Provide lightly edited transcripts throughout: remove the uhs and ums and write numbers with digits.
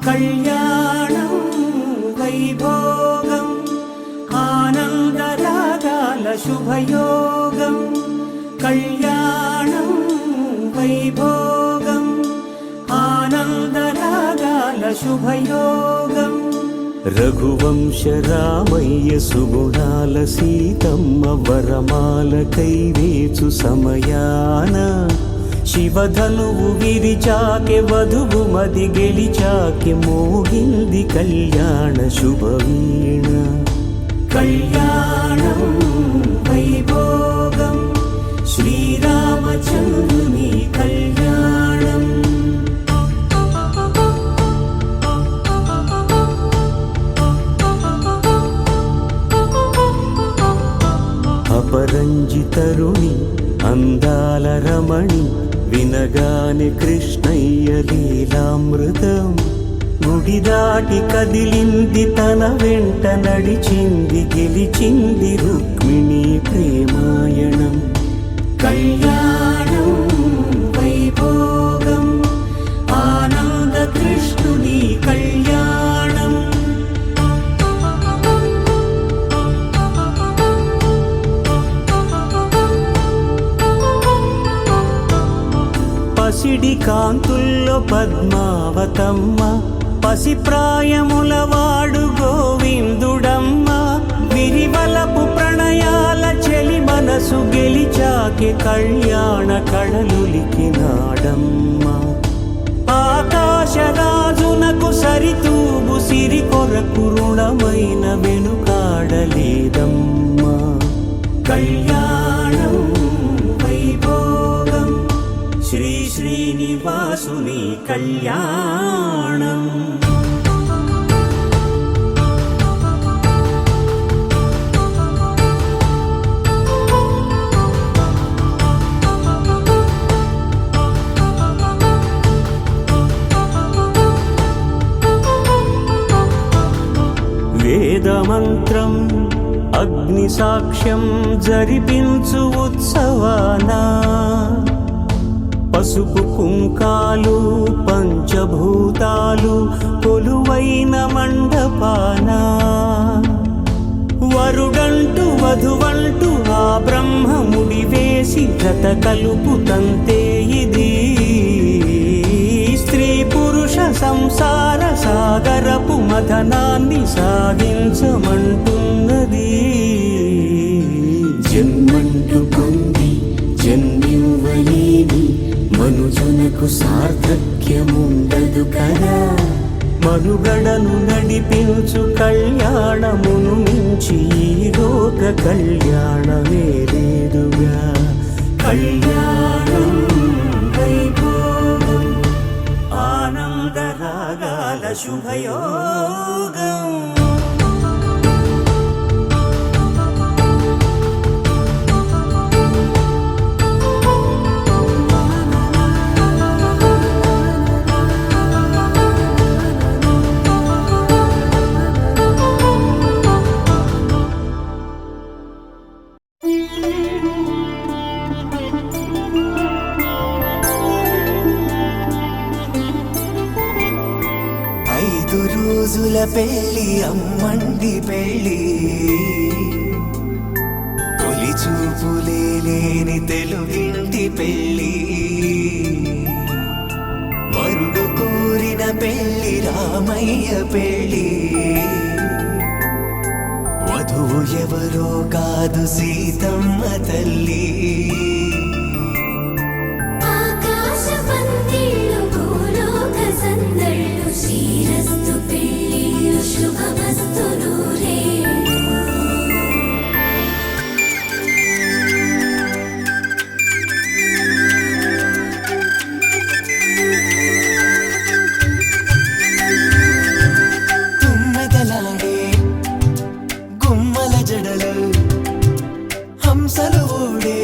కళ్యాణం వైభోగం ఆనందరాగాల శుభయోగం కళ్యాణం వైభోగం ఆనందరాగాల శుభయోగం రఘువంశ రామయ్య సుగుణాల సీతమ్మ వరమాల కైవేచు సమయాన శివధనువు విరిచాకె వధువు మది గెలిచాకె మోగింది కళ్యాణ శుభవీణ కళ్యాణం వైభోగం శ్రీరామచంద్రుని కళ్యాణం అపరంజితరుణి అందాల రమణి వినగానే కృష్ణయ్య లీలామృతం గుడి దాటి కదిలింది తన వెంట నడిచింది గెలిచింది రుక్మిణి ప్రేమాయణం కళ్యాణం వైభోగం ఆనంద కృష్ణుని కళ్యాణం పసిడి కాంతుల్లో పద్మావతమ్మ పసిప్రాయముల వాడు గోవిందుడమ్మ విరివలపు ప్రణయాల చెలి మనసు గెలిచాకె కళ్యాణ కళలులికినాడమ్మ ఆకాశరాజునకు సరితూబు సిరి కొరకు రుణమైన వెనుకాడలేదమ్మ కళ్యాణం వైభోగం శ్రీ శ్రీనివాసుని కళ్యాణం వేదమంత్రం అగ్ని సాక్ష్యం జరిపించు ఉత్సవానా పసుపు కుంకాలు పంచభూతాలు కొలువైన మండపాన వరుడంటూ వధువంటూ ఆ బ్రహ్మముడి వేసి జత కలుపుతంతే ఇది స్త్రీ పురుష సంసార సాగరపు మథనాన్ని సాగించమంటున్నది జన్మంటూ పొంది జన్మివ్వలేని మనుజునకు సార్థక్యముండదు కదా మనుగడను నడిపించు కళ్యాణమును మించి ఈ లోక కళ్యాణమే లేదుగా కళ్యాణం వైభోగం ఆనందరాగాల శుభయోగం రోజుల పెళ్ళి అమ్మండి పెళ్ళి తొలి చూపులే లేని తెలుగింటి పెళ్ళి వరుడు కోరిన పెళ్ళి రామయ్య పెళ్ళి వధువు ఎవరో కాదు సీతమ్మ తల్లి శ్రీరస్తు పెళ్ళిళ్ళు శుభమస్తు నూరే తుమ్మెదలాడే గుమ్మల జడలు హంసలు ఊడే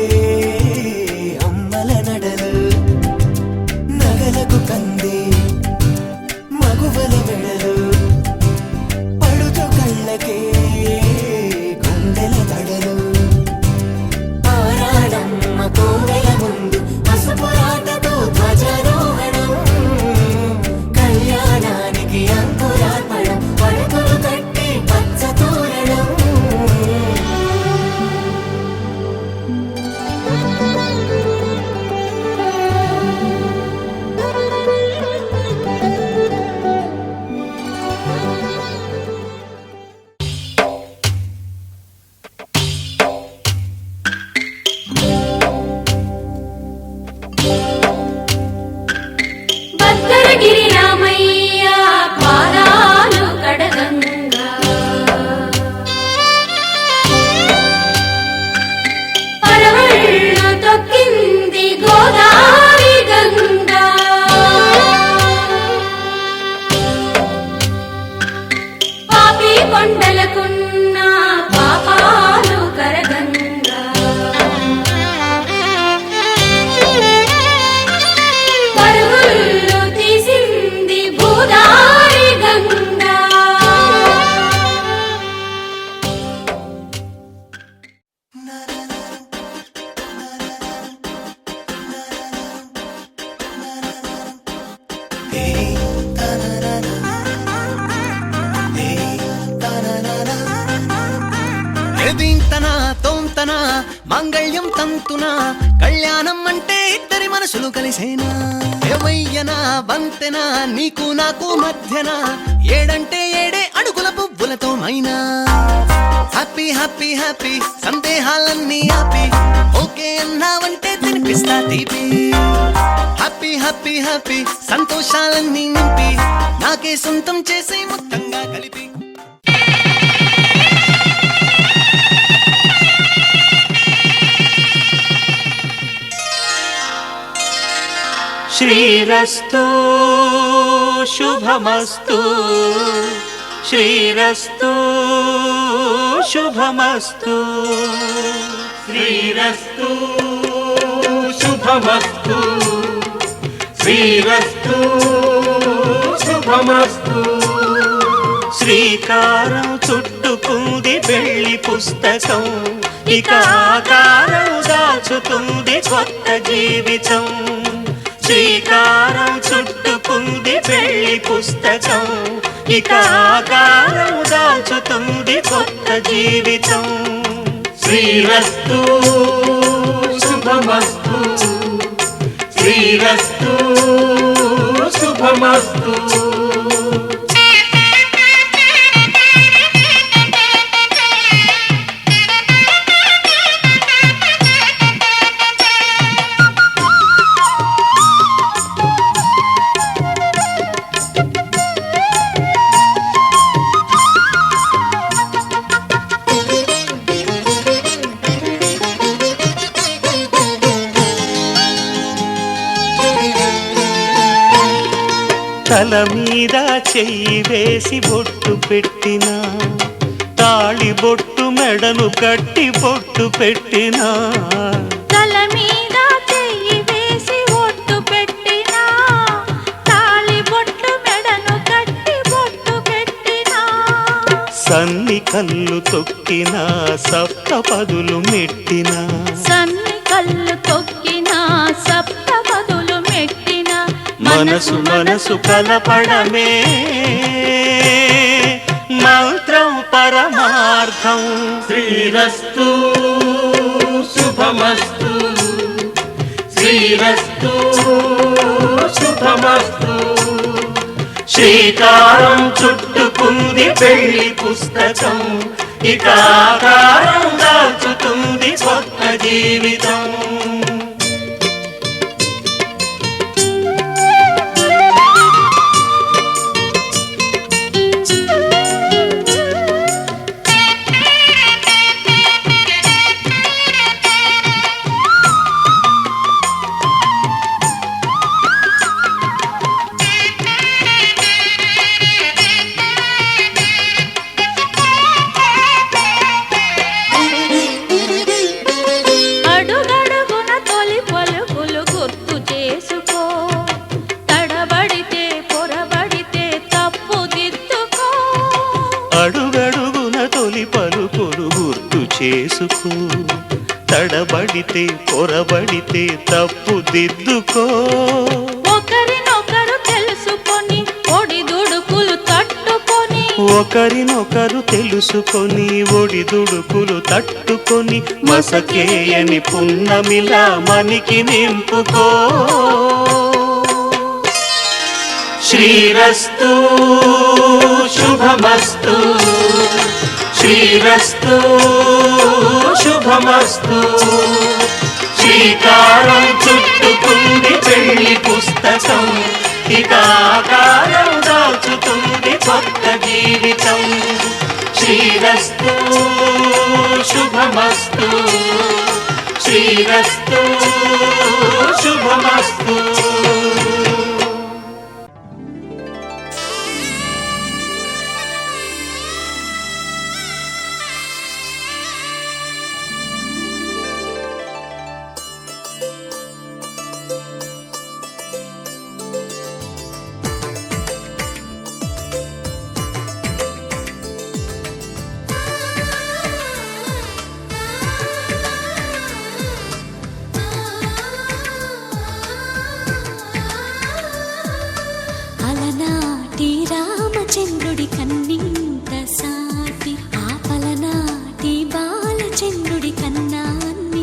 మాంగళ్యం తంతునా కళ్యాణం అంటే ఇద్దరి మనసులు కలిసేనా ఏవయ్యనా బంతెనా నీకు నాకు మధ్యన ఏడంటే ఏడే అడుగుల పువ్వులతో మైనా హ్యాపీ హ్యాపీ హ్యాపీ సందేహాలన్నీ ఆపి ఓకే అన్నావంటే తినిపిస్తా తీపి హ్యాపీ హ్యాపీ హ్యాపీ సంతోషాలన్నీ నింపి నాకే సొంతం చేసే మొత్తంగా కలిపి శ్రీరస్తు శుభమస్తు శ్రీరస్తు శుభమస్తు శ్రీరస్తు శుభమస్తు శ్రీరస్తు శుభమస్తు శ్రీకారం చుట్టుకుంది పెళ్లి పుస్తకం ఇక ఆకారం దాచుతుంది కొత్త జీవితం శ్రీకారం చుట్టుకుంది పెళ్లి పుస్తకం ఇక ఆకారం దాచుతుంది కొత్త జీవితం శ్రీరస్తు శుభమస్తు శ్రీరస్తు శుభమస్తు తల మీద చెయ్యి వేసి బొట్టు పెట్టినా తాళి బొట్టు మెడను కట్టి బొట్టు పెట్టినా తల మీద చెయ్యి వేసి బొట్టు పెట్టినా తాళి బొట్టు మెడను కట్టి బొట్టు పెట్టినా సన్ని కళ్ళు తొక్కినా సప్త పదులు మెట్టినా సన్ని కళ్ళు తొక్కినా సప్త పదులు మెట్టినా మనసు మనసు కలపడమే మంత్రం పరమార్థం శ్రీరస్తు శుభమస్తు శ్రీరస్తు శుభమస్తు శ్రీకారం చుట్టుకుంది పెళ్లి పుస్తకం ఇక ఆకారం దాచుతుంది కొత్త జీవితం అడుగడుగున తొలి పలుకులు గుర్తు చేసుకో తడబడితే పొరబడితే తప్పు దిద్దుకో ఒకరినొకరు తెలుసుకొని ఒడిదుడుకులు తట్టుకొని ఒకరినొకరు తెలుసుకొని ఒడిదుడుకులు తట్టుకొని మసకేయని పున్నమిలా మనికి నింపుకో శ్రీరస్తు శుభమస్తు శ్రీరస్తు శుభమస్తు శ్రీకారం చుట్టుకుంది పెళ్లి పుస్తకం ఇక ఆకారం దాచుతుంది కొత్త జీవితం శ్రీరస్తు శుభమస్తు శ్రీరస్తు శుభమస్తు అలనాటి రామచంద్రుడి కన్నింత సాటి ఆపలనాటి బాలచంద్రుడి కన్నా అన్ని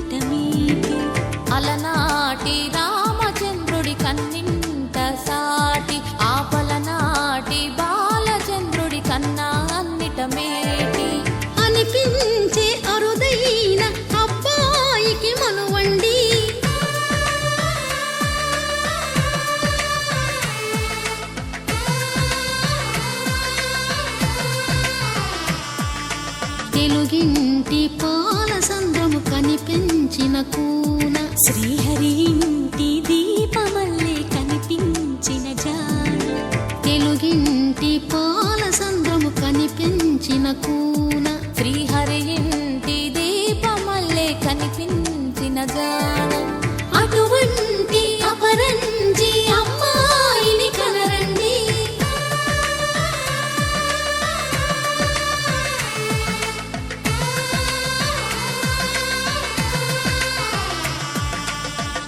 తెలుగింటి పాల సంద్రము కనిపించిన కూన శ్రీహరి ఇంటి దీపమల్లే కనిపించిన జాడ తెలుగింటి పాల సంద్రము కనిపించిన కూన శ్రీహరి ఇంటి దీపమల్లే కనిపించిన జాడ అటువంటి అపరంజి అమ్మాయిని కనరండి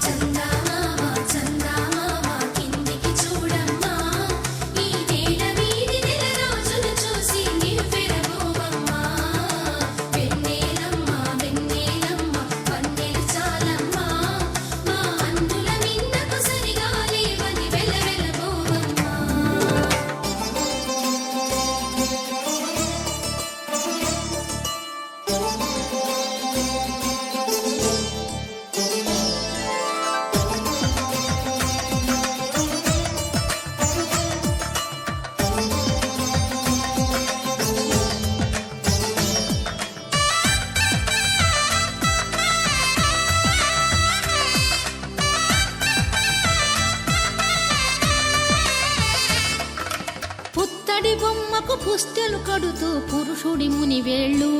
చందమామ చందమామ కిందికి చూడమ్మా ఈ నేల వీడి నెల రోజులు చూసి నివ్వెరబోవమ్మా వెన్నెలమ్మ వెన్నెలమ్మ పన్నెలు చాలమ్మా మా అందుల మిన్నకు సరిగా లేవని వెలవెలబోవమ్మా పుత్తడి బొమ్మకు పుస్తెలు కడుతూ పురుషుడి ముని వేళ్ళు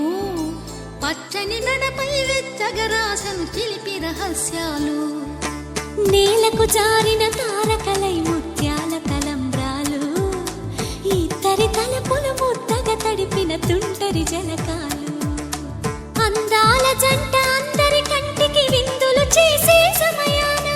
పచ్చని నడపై వెచ్చగరాసను చిలిపి రహస్యాలు నేలకు జారిన తారకలై ముత్యాల తలంబ్రాలు ఇద్దరి తలపులు ముద్దగా తడిపిన తుంటరి జలకాలు అందాల జంట అందరి కంటికి విందులు చేసే సమయాన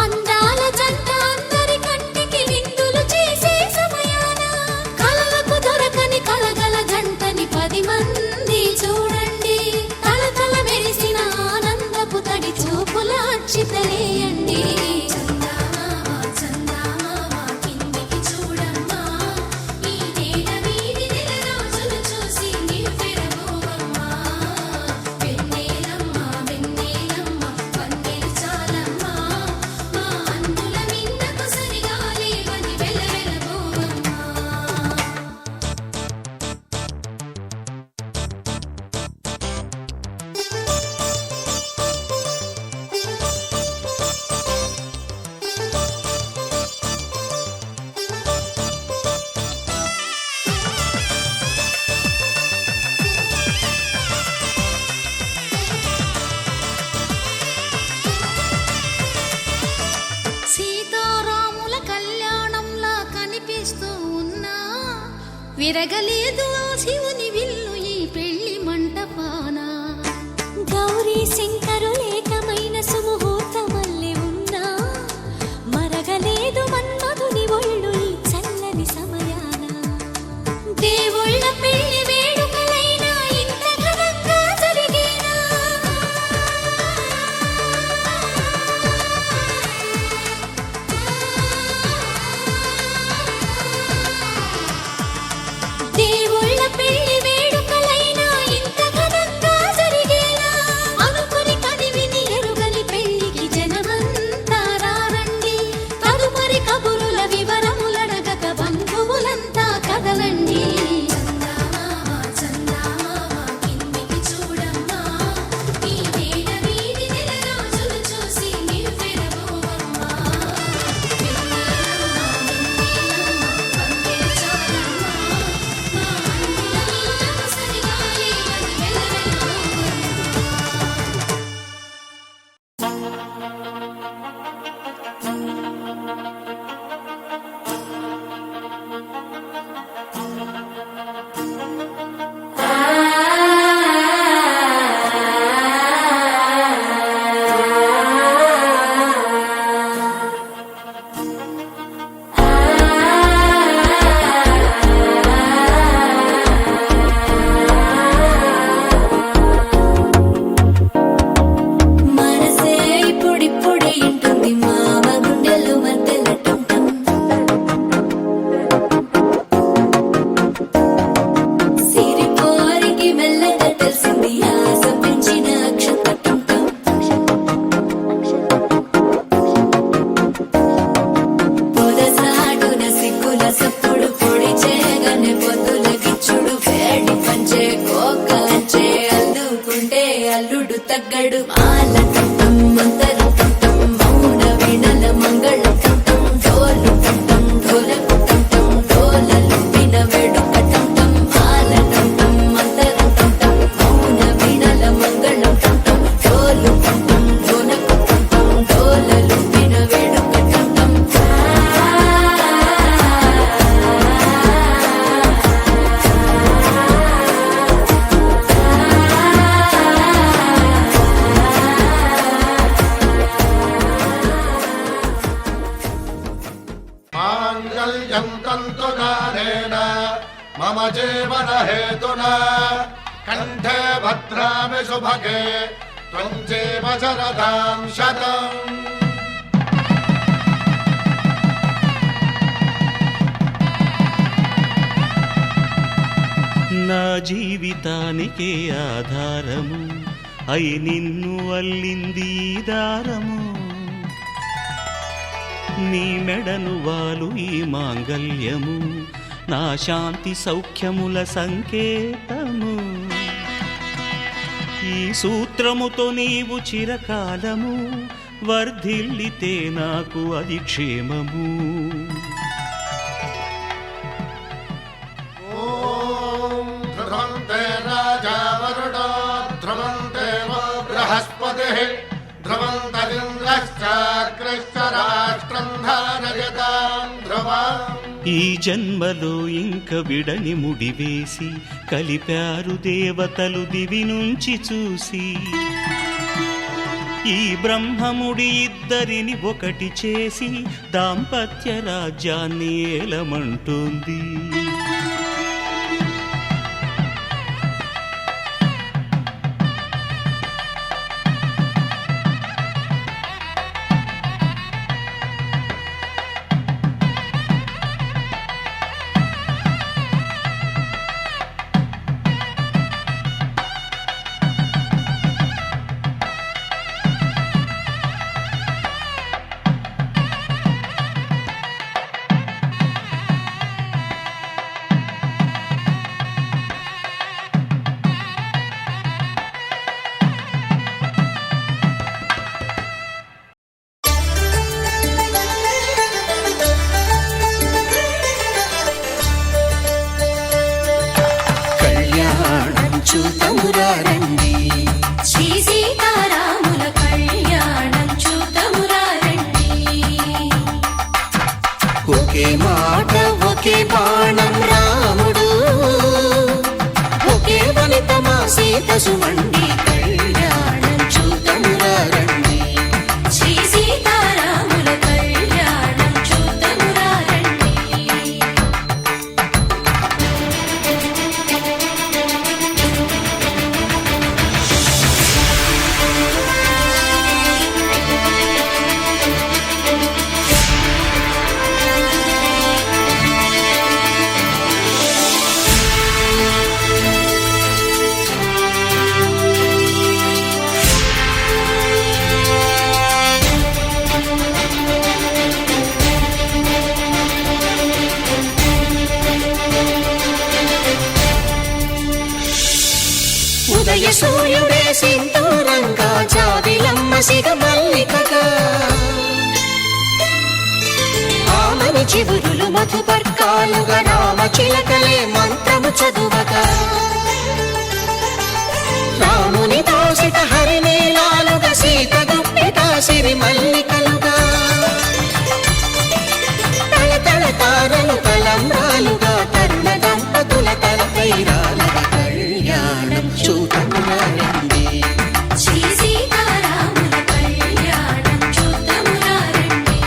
అందాల జంట అందరి కంటికి విందులు చేసే సమయాన కలలకు దొరకని కలగల జంటని 10 మంది చూడండి తలతల మెరిసిన ఆనందపు తడి చూపుల అక్షితలేయండి చందమామ చందమామ కిందికి చూడమ్మా ఈ నేల వీడి నెల రోజులు చూసి నివ్వెరబోవమ్మా వెన్నెలమ్మ వెన్నెలమ్మ పన్నెలు చాలమ్మా మా అందుల మిన్నకు సరిగా లేవని వెలవెలబోవమ్మా సీతారాముల కళ్యాణంలా కనిపిస్తూ ఉన్నా విరగలేదు ఆ శివుని విల్లు ఈ పెళ్లి మంటపాన గౌరీ శంకరులేకమైన సుముహూర్తమల్లె ఉన్నా మరగలేదు మన్మధుని ఒళ్ళు ఈ చల్లని సమయాన దేవుళ్ళ పెళ్లి వేడుకలైనా ఇంత ఘనంగా జరిగేనా దేవుళ్ళ పెళ్లి తగ్గడు మాల కంఠం మంతర కంఠం మౌన వినల మంగళ కంఠం డోలు కంఠం ఢోలకు కంఠం డోలలు విన వేడుక కంఠం మాల కంఠం మంతర కంఠం మౌన వినల మంగళ కంఠం డోలు కంఠం ఢోలకు కంఠం డోలలు విన వేడుక కంఠం మాంగళ్యం తంతునానేన మమ జీవన హేతునా కంఠే భద్రామి శుభగే త్వం జీవ శరదాం శతం. నా జీవితానికే ఆధారము అయి నిన్ను అల్లింది ఈ దారము నీ మెడను వాలు ఈ మాంగల్యము నా శాంతి సౌఖ్యముల సంకేతము ఈ సూత్రముతో నీవు చిరకాలము వర్ధిల్లితే నాకు అది క్షేమము. ఓం ధ్రువంతే రాజా వరుణో ధ్రువంతే వో బృహస్పతిః ధ్రువంతరింద్రశ్చాగ్రశ్చ రాష్ట్రం ధారయతాం ధ్రువం. ఈ జన్మలో ఇంక విడని ముడివేసి కలిపారు దేవతలు దివి నుంచి చూసి ఈ బ్రహ్మముడి ఇద్దరిని ఒకటి చేసి దాంపత్య రాజ్యాన్ని ఏలమంటోంది. చూతమురారండి శ్రీ సీతారాముల కళ్యాణం చూతమురారండి ఒకే మాట ఒకే బాణం రాముడు ఒకే వనిత మా సీత సుమండి కళ్యాణం చూతమురారండి శ్రీ సీతారాముల కళ్యాణం చూతమురారండి ఉదయ సూర్యుడే సింధూరంగా జాబిలమ్మ సిగ మల్లికగా ఆమని చివురులు మధుపర్కాలుగా రామ చిలకలే మంత్రము చదువగా రాముని దోసిట హరినీలాలుగా సీత గుప్పిట సిరి మల్లికలుగా తల తల తారలు తలంబ్రాలుగా తరుణ దంపతుల తలపైరాలుగా కళ్యాణం చూతమురారండి శ్రీ సీతారాముల కళ్యాణం చూతమురారండి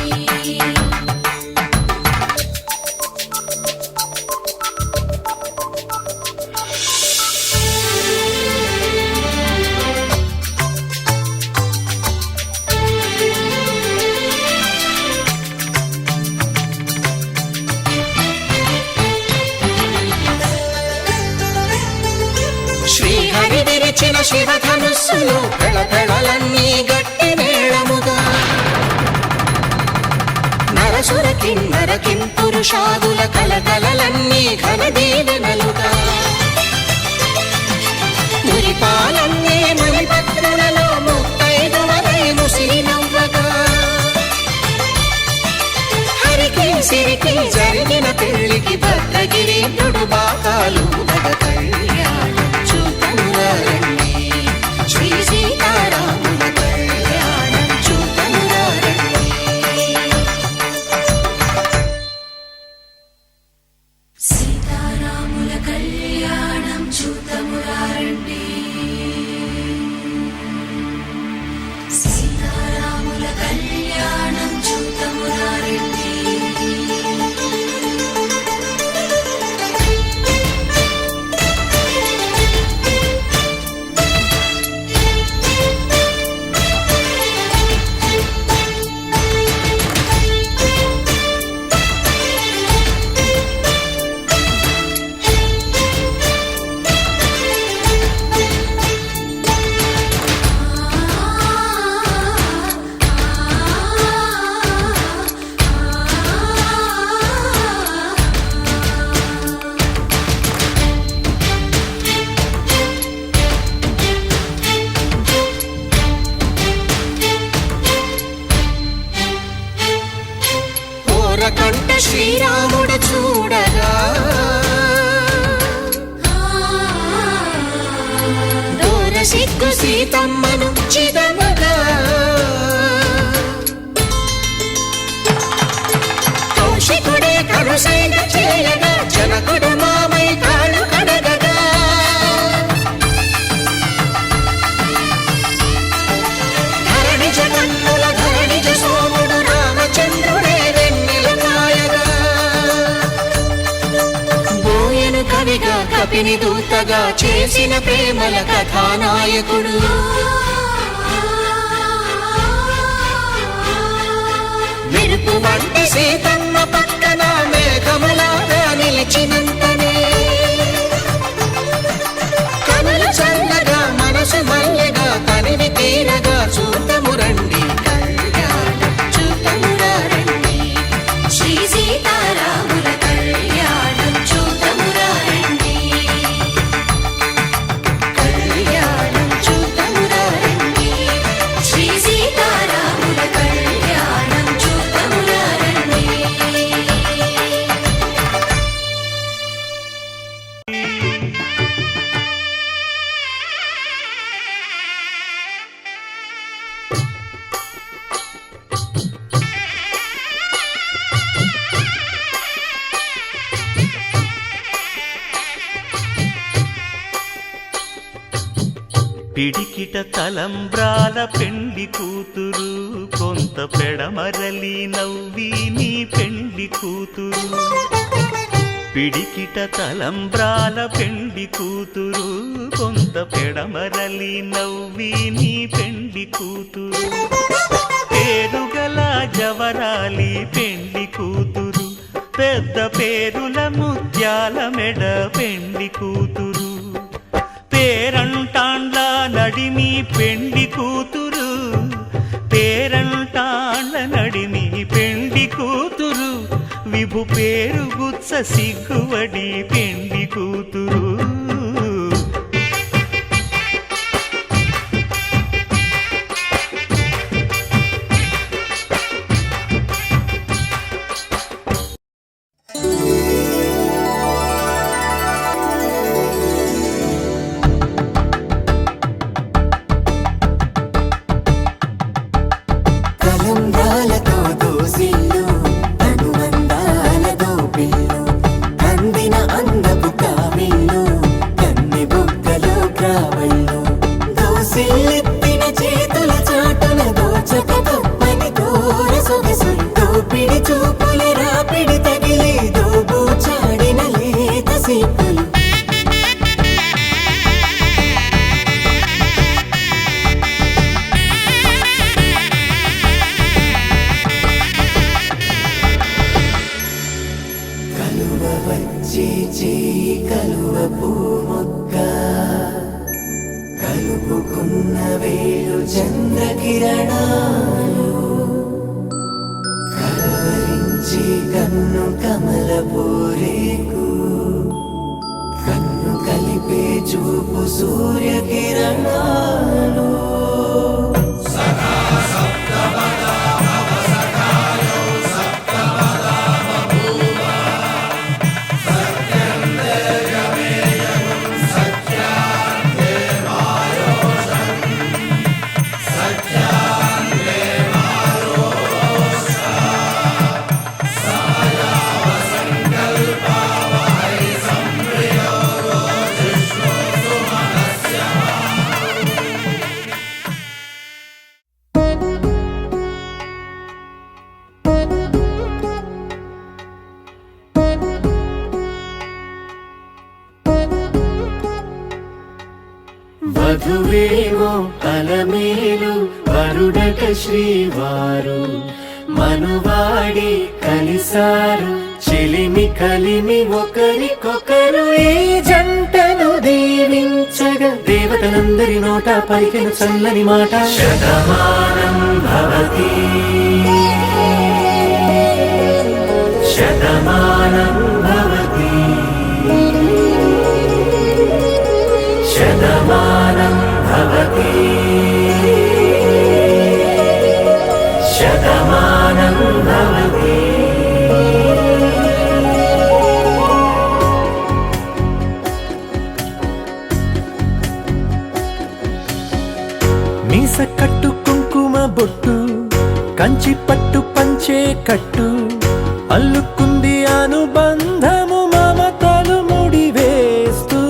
శ్రీహరి విరిచిన శివధనుస్సులు పెళపెళలన్నీ గట్టి మేళముగా నరసుర కిన్నర కింపురుషాదుల కలకలలన్నీ ఘన దీవెనలుగా మురిపాలన్నీ మణిపత్రులలో సిరికి జరిగిన పెళ్లికి భద్రగిరీంద్రుడు బాకాలు గద కళ్యాణం చూతమురారండి శ్రీ సీతారాముల కళ్యాణం చూతమురారండి సీతారాముల కళ్యాణం చూతమురారండి సీతారాముల కళ్యాణం చూతమురారండి కంట శ్రీరాముడు చూడగా దూర సిగ్గు సీతమ్మను చిదమగా కౌశికుడే కరుసైన చేయగా జనకుడు మామై కాళ్ళు కడగగా ధరణి జగన్నుల ధరణిజ సోముడు రామచంద్రుడే కవిగా కపిని దూతగా చేసిన ప్రేమల కథానాయకుడు మెరుపు వంటి సీతమ్మ పక్కన మేఘములాగా నిలిచినంతనే కనులు చల్లగా మనసు మల్లెగా తనివి తీరగా చూతమురండి కళ్యాణం చూతమురారండి శ్రీ సీతారాముల కళ్యాణం చూతమురారండి కళ్యాణం చూతమురారండి శ్రీ సీతారాముల కళ్యాణం చూతమురారండి పిడికిట తలంబ్రాల పెండ్లి కూతురు కొంత పెడమరలి నవ్వి నీ పెండ్లి కూతురు పిడికిట తలంబ్రాల పెండ్లి కూతురు కొంత పెడమరలి నవ్వి నీ పెండ్లి కూతురు పేరుగల జవరాలి పెండ్లి కూతురు పెద్ద పేరుల ముత్యాల మెడ పెండ్లి కూతురు పేరంటాండ్ల నడిమి పెండ్లి కూతురు పేరంటాండ్ల నడిమి పెండ్లి కూతురు విభు పేరు గుత్స సిగ్గువడి పెండ్లి కూతురు కలుపుకున్న వేళు చంద్రకిరణాలు కలవరించి కన్ను కమలపూరేకు కన్ను కలిపే చూపు సూర్యకిరణాలు సఖా సప్తపదా భవ సఖాయో సప్తపదా భవ వధువేమో అలమేలు వరుడట శ్రీవారు మనువాడి కలిసారు చెలిమి కలిమి ఒకరికొకరు ఈ జంటను దీవించగా దేవతలందరి నోట పలికిన చల్లని మాట శతమానం భవతి శతమానం భవతి శతమానం భవతి శతమానం భవతి. మీస కట్టు కుంకుమ బొట్టు కంచి పట్టు పంచే కట్టు అల్లుకుంది అనుబంధము మమతలు ముడివేస్తూ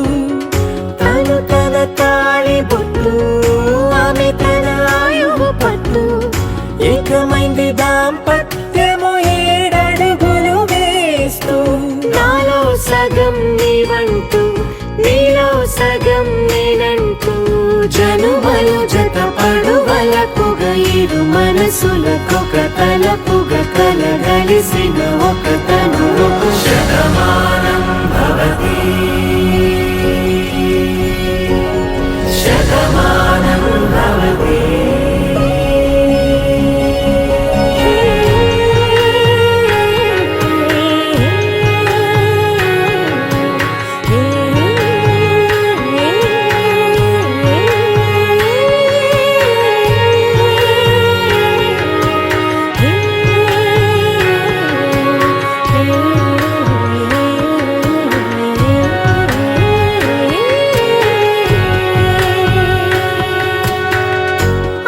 తను తన తాళి బొట్టు ఆమె తన ఆయువు పట్టు ఏకమైంది దాంపత్యము 7 అడుగులు వేస్తూ నాలో సగం నీవంటూ నీలో సగం నేనంటూ జనుమలు జత పడువలకుగ ఇరు మనసులకొక తలపుగ కలగలిసిన ఒక తను శతమానం భవతి శతమానం భవతి.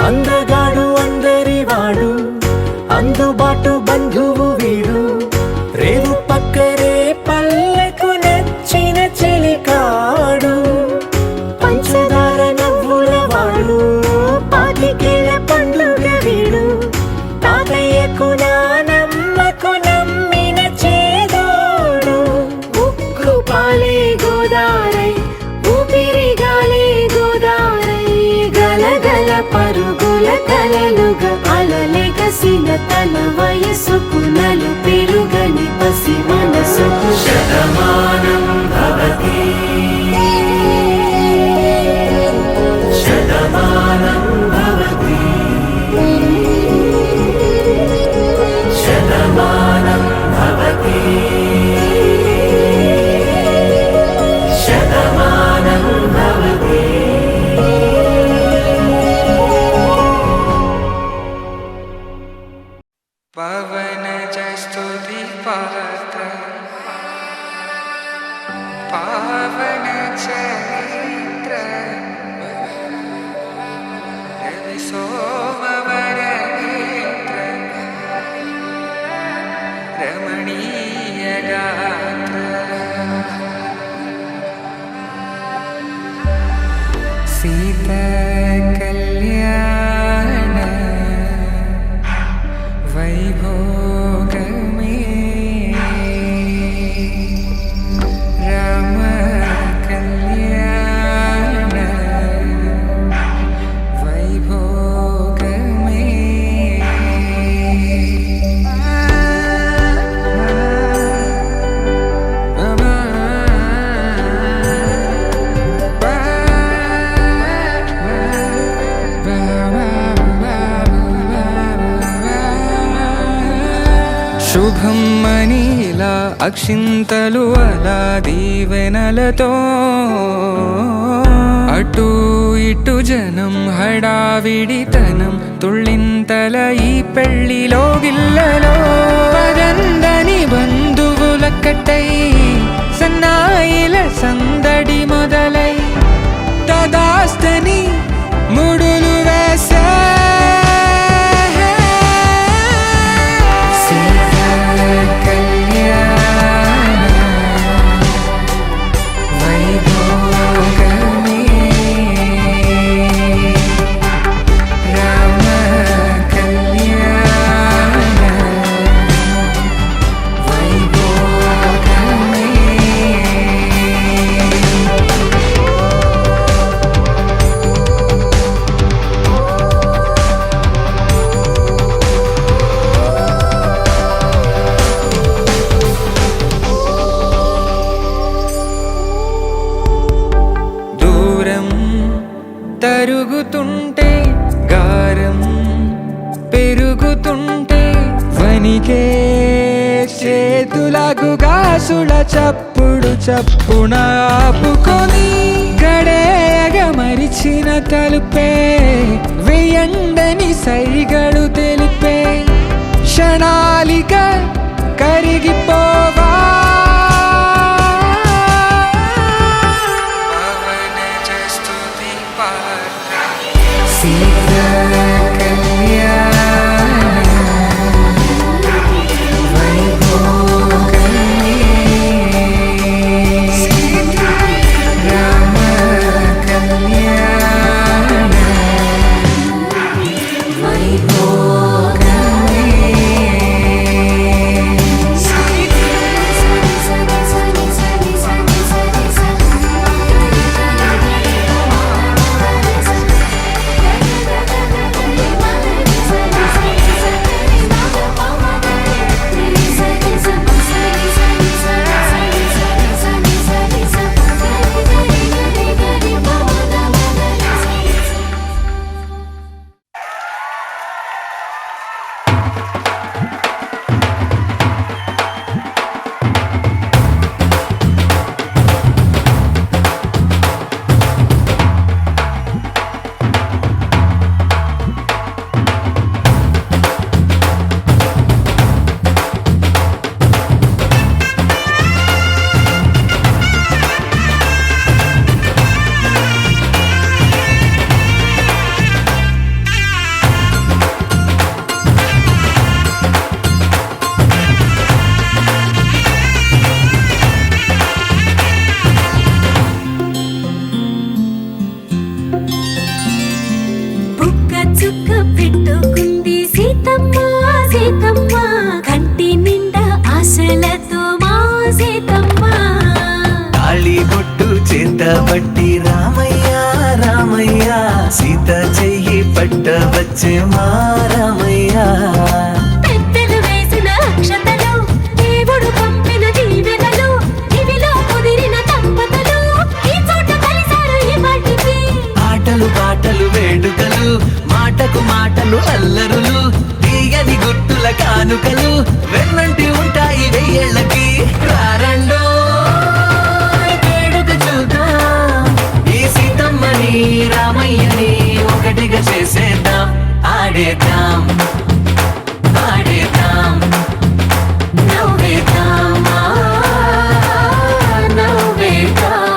అందగాడు అందరివాడు అందుబాటు బంధువు వీడు రేవు పక్కరే పల్లెకు నచ్చిన చెలికాడు పంచదార నవ్వుల వాడు పాతికేల పండ్లుగ వీడు తాతయ్యకు నానమ్మకు నమ్మిన చేదోడు ఉక్కు పాలే గోదారై ఊపిరిగాలే గోదారై గలగల పరుగుల కలలుగా అలలెగసిన తన వయసుకు నలు పెరుగని పసి మనసుకు శతమానం భవతి శతమానం భవతి శతమానం భవతి శతమానం భవతి. పవనజ స్తుతి పాత్ర పావన చరిత్ర రవి సోమవర నేత్ర రమణీయ గాత్ర సీత కళ్యాణ వైభోగమే రామ కళ్యాణ వైభోగమే శుభం మనీలా అక్షింతలు అలా దీవెనలతో అటు ఇటు జనం హడావిడితనం తుళ్ళింతల ఈ పెళ్లిలో గిల్లలో పదందని బంధువులక్కటై సన్నాయిల సందడి మొదలై తదాస్తని ముడులు వేసే తరుగుతుంటే గారం పెరుగుతుంటే వనికే చేతులకు గాసుల చప్పుడు చప్పున ఆపుకొని గడేయగ మరిచిన తలుపే వెయ్యండని సైగడు తెలిపే క్షణాలిక కరిగిపోవా బట్టి రామయ్య రామయ్య సీత చెయ్యి పట్ట వచ్చే మా రామయ్య పెద్దలు వేసిన అక్షతలు దేవుడు పంపిన దీవెనలు ఇవిలో కుదిరిన దంపతులు ఈ చోట కలిసారు ఈ పాటికి ఆటలు పాటలు వేడుకలు మాటకు మాటలు అల్లరులు తీయని గుర్తుల కానుకలు వెన్నంటి ఉంటాయి వెయ్యేళ్ళకి రారండో రామయ్యని ఒకటిగా చేసేద్దాం ఆడేద్దాం ఆడేద్దాం నవ్వేద్దాం నవ్వేద్దాం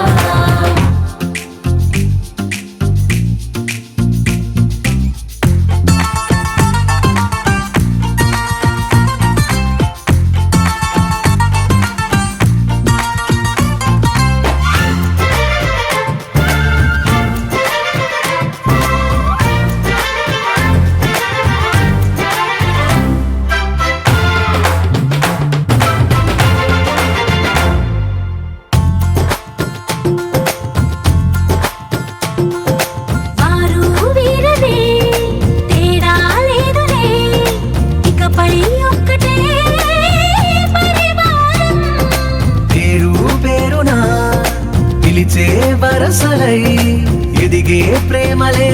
వరసలై ఎదిగే ప్రేమలే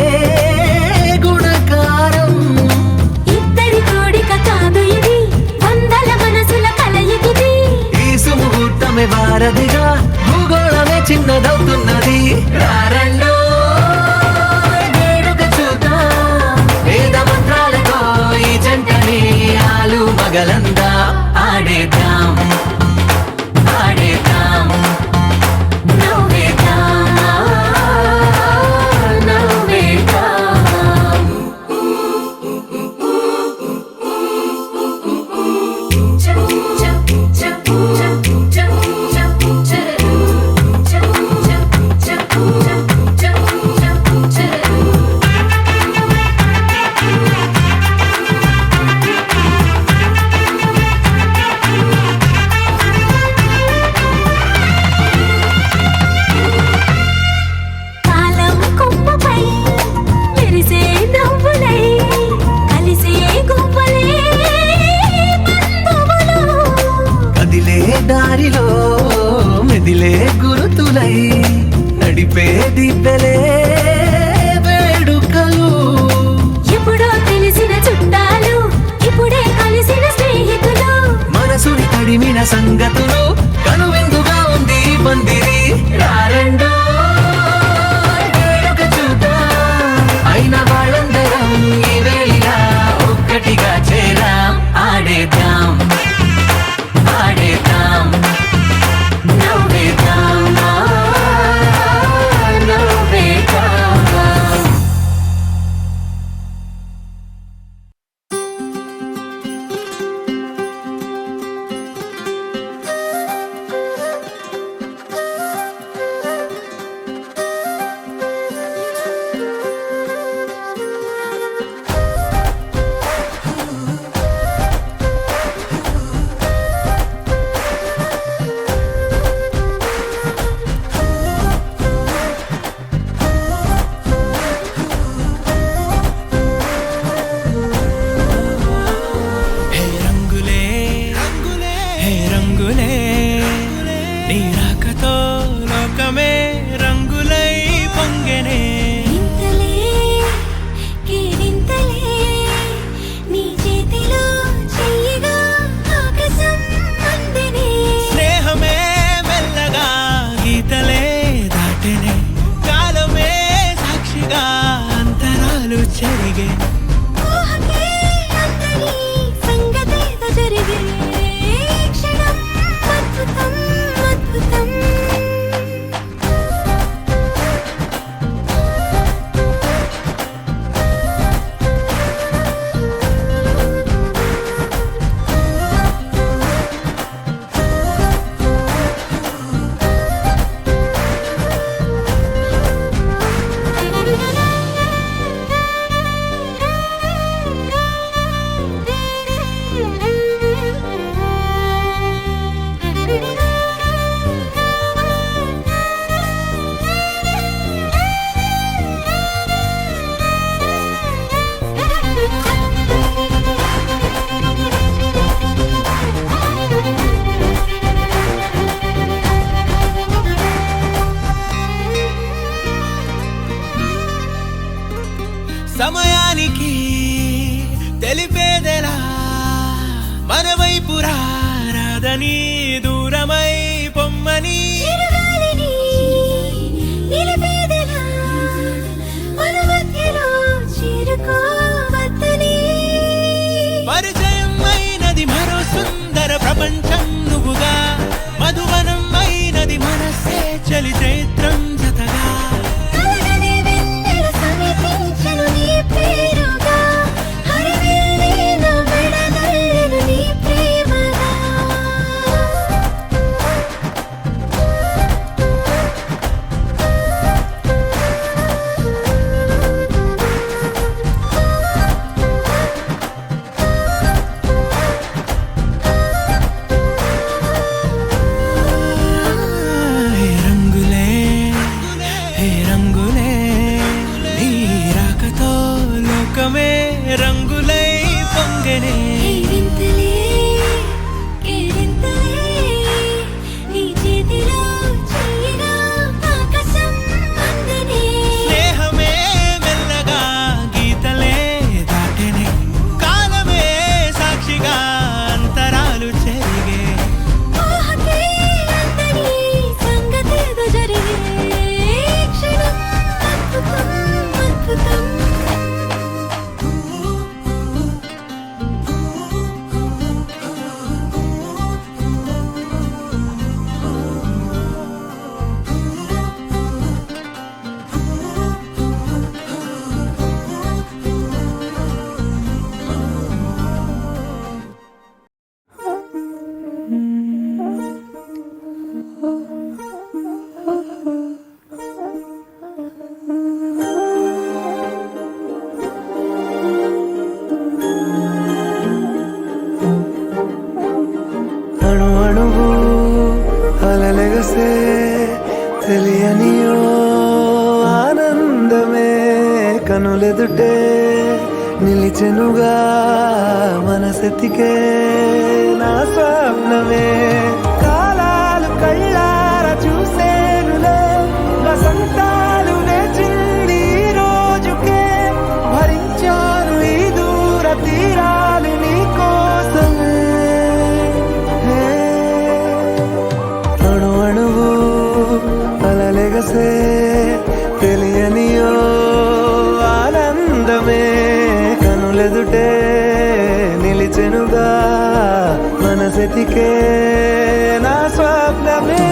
గుణకారం ఇద్దరి కోడిక కాదు ఇది వందల మనసుల కలయికిది ఈ సుముహూర్తమే వారధిగా భూగోళమే చిన్నదవుతున్నది రారండో వేడుక చూద్దాం వేద మంత్రాలతో ఈ జంటని ఆలు మగలందా ఆడేద్దాం ఆడేద్దాం cha చెరిగే ఊహకే అందని సంగతేదో జరిగే క్షణం అద్భుతం అద్భుతం సమయానికి తెలిపేదెలా మన వైపు రాదని దూరమై పొమ్మని చిరుగాలిని నిలిపేదెలా మన మధ్యలో చేరుకోవద్దని పరిచయం అయినది మరో సుందర ప్రపంచం నువ్వుగా మధువనం అయినది మనసే చలి చైత్రం జతగా కలగని వెన్నెల సమీపించెను నీ పేరుగా హరివిల్లేను మెడదల్లెను నీ ప్రేమగా హే రంగులే హే రంగులే నీ రాకతో లోకమే రంగులై పొంగనే వింతలే కేరింతలే నీ చేతిలో చెయ్యిగా ఆకాశం అందనే స్నేహమే మెల్లగా గీతలే దాటెనే కాలమే సాక్షిగా అంతరాలు చెరిగే ఊహకే అందని సంగతేదో జరిగే క్షణం అద్భుతం అద్భుతం అణు అణువు అలలెగసే తెలియనియో ఆనందమే కనులెదుటే నిలిచెనుగా మనసెతికే నా స్వప్నమే కాలాలు కళ్ళార చూసేనులే వసంతాలు వేచింది ఈ రోజుకే భరించాను ఈ దూర తీరాలు నీ కోసమే అణు అణువు అలలెగసే తెలియనియో ఆనందమే కనులెదుటే నిలిచెనుగా మనసెతికే నా స్వప్నమే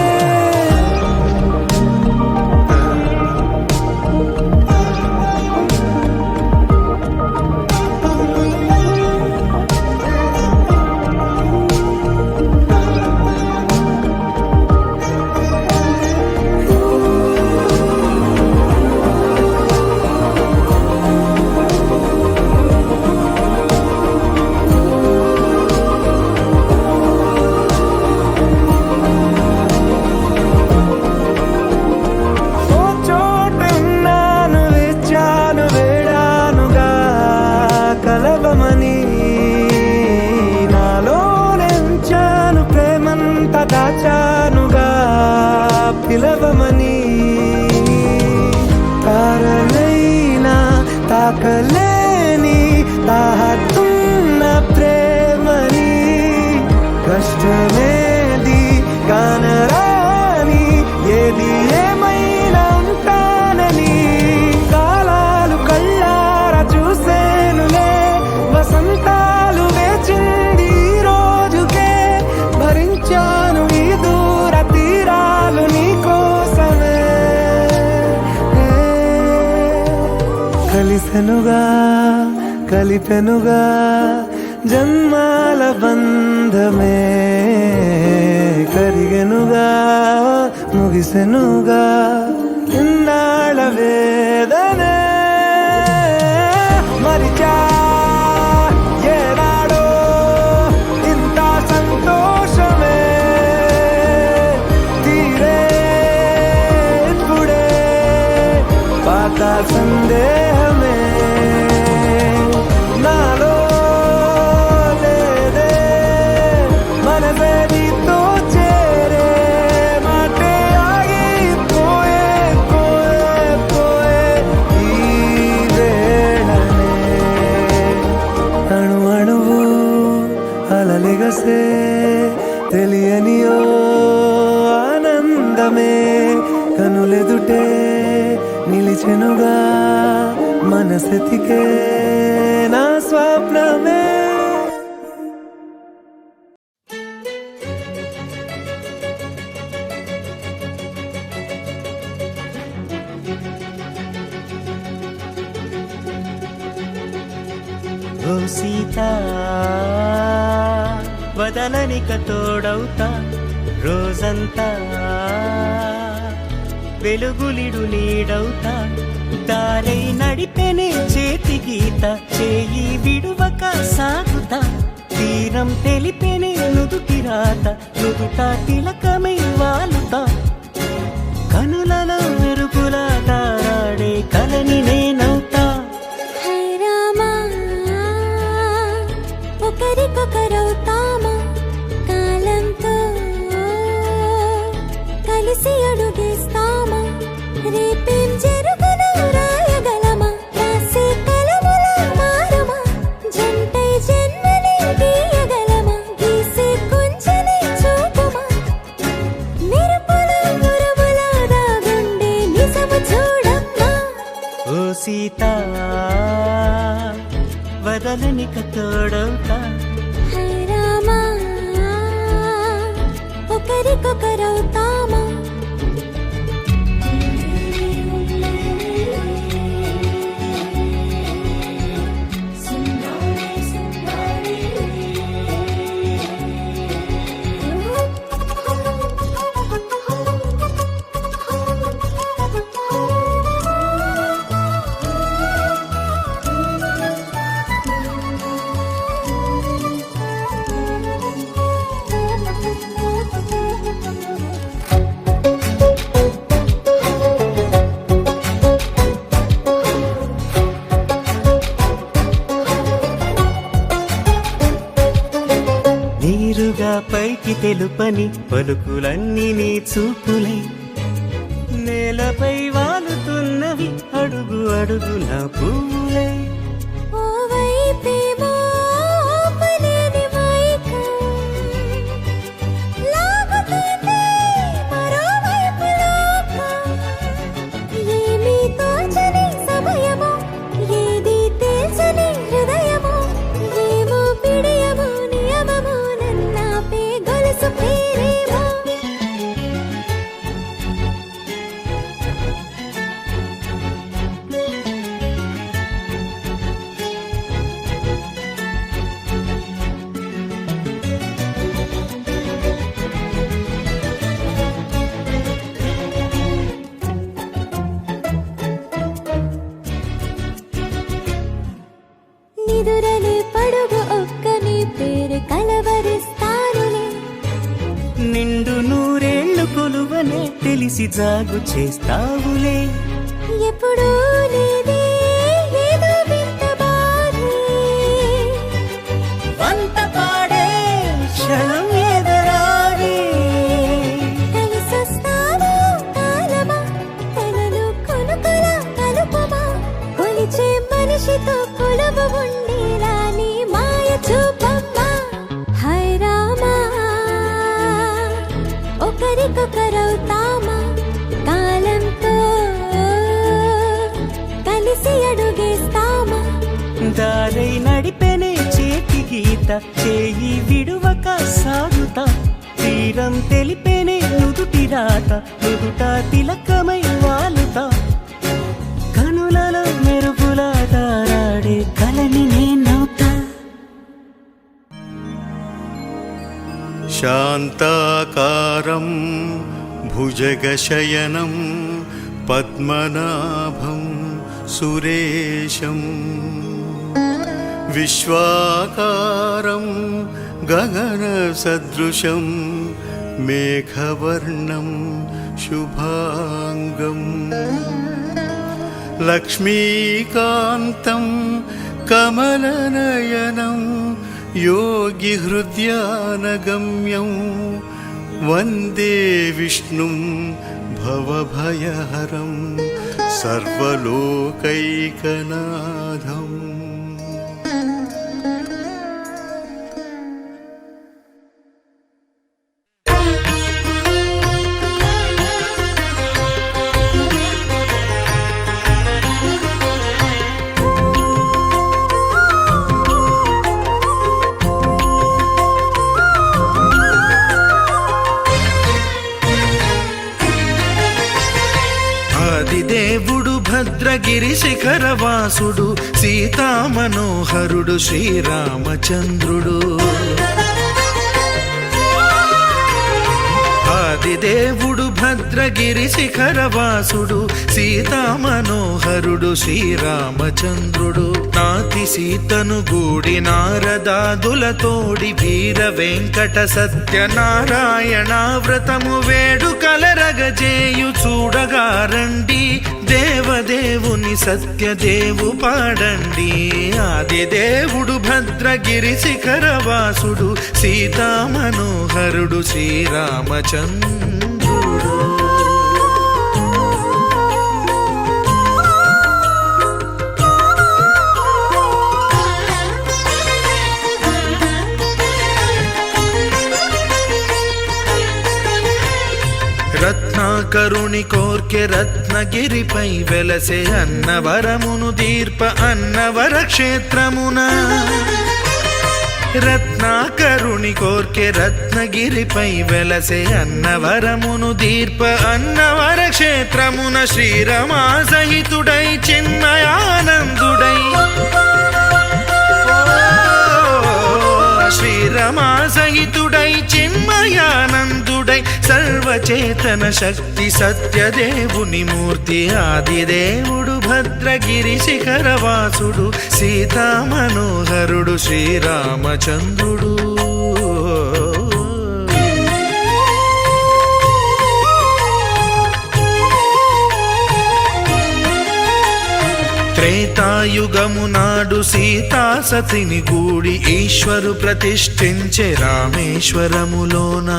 పిలవమని తారలైనా తాకలేని తాహతున్న ప్రేమని కష్టమేది కానరాని ఏది ఏమైనా ఉంటానని కాలాలు కళ్ళార చూ కలిసెనుగా కలిపెనుగా జన్మాల బంధమే కరిగెనుగా ముగిసెనుగా ఇన్నాళ్ళ వేదనే మరిచా ఏనాడో ఇంత సంతోషమే తీరే ఇప్పుడే పాత సందేహమే నాలో లేదే మనసే నీతో చేరే మాటే ఆగిపోయే పోయే పోయే ఈ వేళనే అణు అణువు అలలిగసే తెలియనియో ఆనందమే కనులెదుటే నిలిచెనుగా మనసెతికే నా స్వప్నమే ఓ సీత వదలనిక తోడవుతా రోజంతా వెలుగులిడు నీడవుతా దారై నడిపెనే చేతి గీత చేయి విడువక సాగుతా తీరం తెలిపెనే నుదుటి రాత నుదుట తిలకమై వాలుతా కనులలో మెరుపులా తారాడే కలని నేనవుతా హై రామా ఒకరికొకరవుతామా కాలంతో కలిసి అడుగేస్తామా రేపేం జరుగునో రాయగలమా రాసే కలముల మారమా జంటై జన్మని గీయగలమా గీసే కొంచెని చూపుమా మెరుపుల మురముల దాగుండే నిజము చూడమ్మా ఓ సీత వదలనిక తోడవుతా హై రామా ఒకరికొకరవుతామా నీరుగా పైకి తెలుపని పలుకులన్నీ నీ చూపులై నేలపై వాలుతున్నవి అడుగు అడుగు నా పువ్వులై ఓ వైపేమో ఆపలేని మైకం లాగుతుంది మరోవైపు లోకం ఏమీ తోచని సమయమో ఏది తేల్చని హృదయమో ఏమో పిడియమో నియమమో నన్నాపే గొలుసు పేరేమో నిదురలే పడుగు ఒక్క నీ పేరు కలవరిస్తానులే నిండు నూరేళ్లు కొలువనే తెలిసి జాగు చేస్తావులే ఎప్పుడూ లేదే ఏదో వింత బాధే వంత పాడే క్షణం ఎదరాడే కలిసొస్తావో కాలమా కలలు కొనుకలా కలుపమా కొలిచే మనిషితో కొలువు ఉండేలా నీ మాయ చూపమ్మా హై రామా ఒకరికొకరవుతామా కాలంతో కలిసి అడుగేస్తామా దారై నడిపెనే చేతి గీత చేయి విడువక సాగుతా తీరం తెలిపెనే నుదుటి రాత నుదుట తిలకమై వాలుతా కనులలో మెరుపులా శాంతాకారం భుజగశయనం పద్మనాభం సురేశం విశ్వాకారం గగనసదృశం మేఘవర్ణం శుభాంగం లక్ష్మీకాంతం కమలనయనం యోగిహృద్యానగమ్యం వందే విష్ణుం భవభయహరం సర్వలోకైకనాథం. దేవుడు భద్రగిరి శిఖరవాసుడు సీతామనోహరుడు శ్రీరామచంద్రుడు. ఆదిదేవుడు భద్రగిరి శిఖరవాసుడు సీతామనోహరుడు శ్రీరామచంద్రుడు. నాతి సీతను గూడి నారదాదులతోడి వీర వెంకట సత్యనారాయణ వ్రతము వేడుకలరగజేయు చూడగారండి దేవదేవుని సత్యదేవు పాడండి. ఆదిదేవుడు భద్రగిరి శిఖరవాసుడు సీతామనోహరుడు శ్రీరామచంద్రుడు. రత్నాకరుని కోర్కె రత్నగిరిపై వెలసే అన్నవరమును దీర్ప అన్నవర క్షేత్రమున. రత్నాకరుని కోర్కె రత్నగిరిపై వెలసే అన్నవరమును దీర్ప అన్నవర క్షేత్రమున. శ్రీరమా సహితుడై చిన్మయానందుడై శ్రీరమా సహితుడై చిన్మయానందుడై సర్వచేతన శక్తి సత్యదేవుని మూర్తి. ఆదిదేవుడు భద్రగిరి శిఖరవాసుడు సీతామనోహరుడు శ్రీరామచంద్రుడు. త్రేతాయుగము నాడు సీతా సతిని గూడి ఈశ్వరు ప్రతిష్ఠించే రామేశ్వరములోన.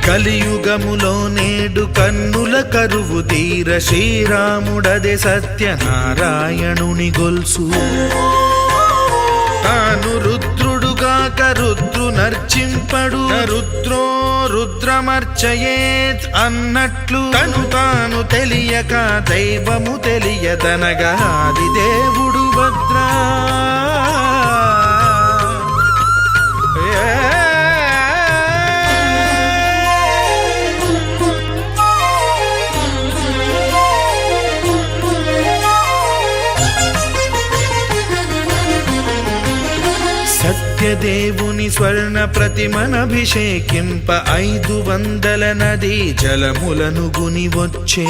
కలియుగములో నేడు కన్నుల కరువు తీర శ్రీరాముడదే సత్యనారాయణుని గొల్సు. తాను రుద్రుడుగాక రుద్రు నర్చింపడు రుద్రో రుద్రమర్చయేత్ అన్నట్లు తను తాను తెలియక దైవము తెలియదనగా ఆదిదేవుడు భద్రా. సత్యదేవుని స్వర్ణ ప్రతిమనభిషేకింప 500 నదీ జలములను గుని వచ్చే.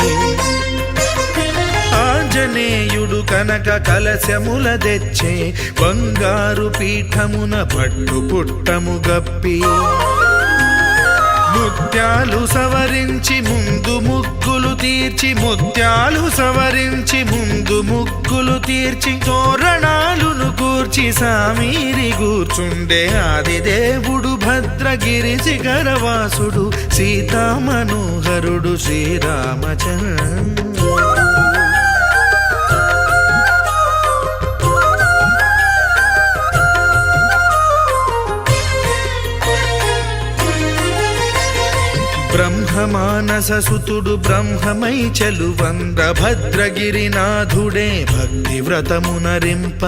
ఆంజనేయుడు కనక కలశముల తెచ్చే బంగారు పీఠమున పట్టు పుట్టము గప్పి. ముత్యాలు సవరించి ముందు ముగ్గులు తీర్చి ముత్యాలు సవరించి ముందు ముగ్గులు తీర్చి తోరణాలును కూర్చి సామీరి కూర్చుండే ఆదిదేవుడు భద్రగిరి శిఖరవాసుడు సీతామనోహరుడు శ్రీరామచంద్రుడు. బ్రహ్మమానస సుతుడు బ్రహ్మమై చెలువంద భద్రగిరినాథుడే భక్తి వ్రతమునరింప.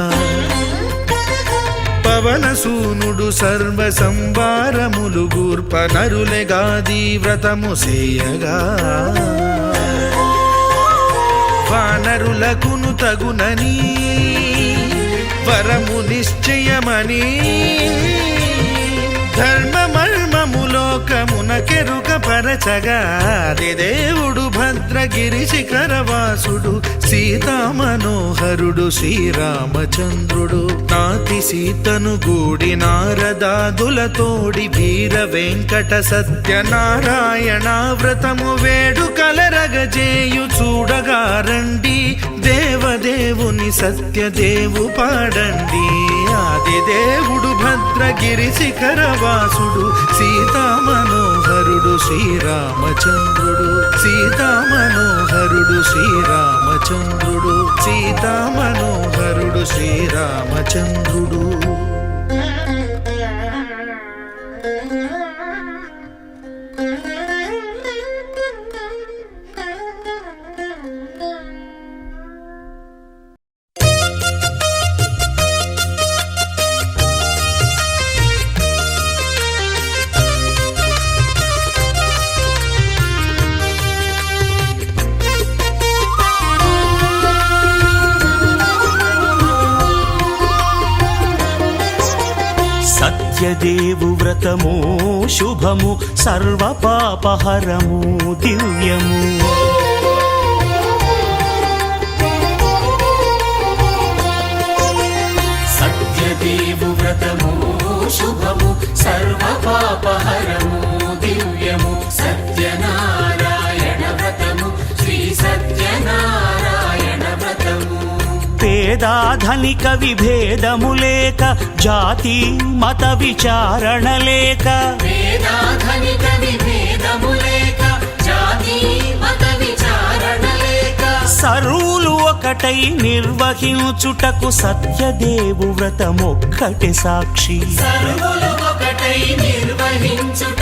పవనసూనుడు సర్వ సంవారములు గూర్ప నరులెగాది వ్రతము సేయగా. వానరులకును తగునని వరము నిశ్చయమని ధర్మ మర్మములోకమున కెరుక పరచగా దేవుడు భద్రగిరి శిఖరవాసుడు సీతామనోహరుడు శ్రీరామచంద్రుడు నాతి సీతను గూడి నారదాదులతోడి వీర వెంకట సత్యనారాయణ వ్రతము వేడుకలరగజేయు చూడగా రండి దేవదేవుని సత్యదేవు పాడండి ఆది దేవుడు భద్రగిరి శిఖరవాసుడు సీతామనోహరుడు శ్రీరామచంద్రుడు సీతామనోహరుడు శ్రీరామచంద్రుడు సీతామనోహరుడు శ్రీరామచంద్రుడు సత్యదేవు వ్రతము శుభము సర్వ పాపహరము దివ్యము సత్యదేవు వ్రతము శుభము సర్వ పాపహరము దివ్యము సత్యనారాయణ వ్రతము శ్రీ సత్యనారాయణ వ్రతము పేదాధనిక విభేదము లేక జాతి మత విచారణ లేక వేదాధనిక విభేదము లేక జాతి మత విచారణ లేక సర్వులు ఒకటై నిర్వహించుటకు సత్యదేవు వ్రతమొక్కటి సాక్షి సర్వులు ఒకటై నిర్వహించుట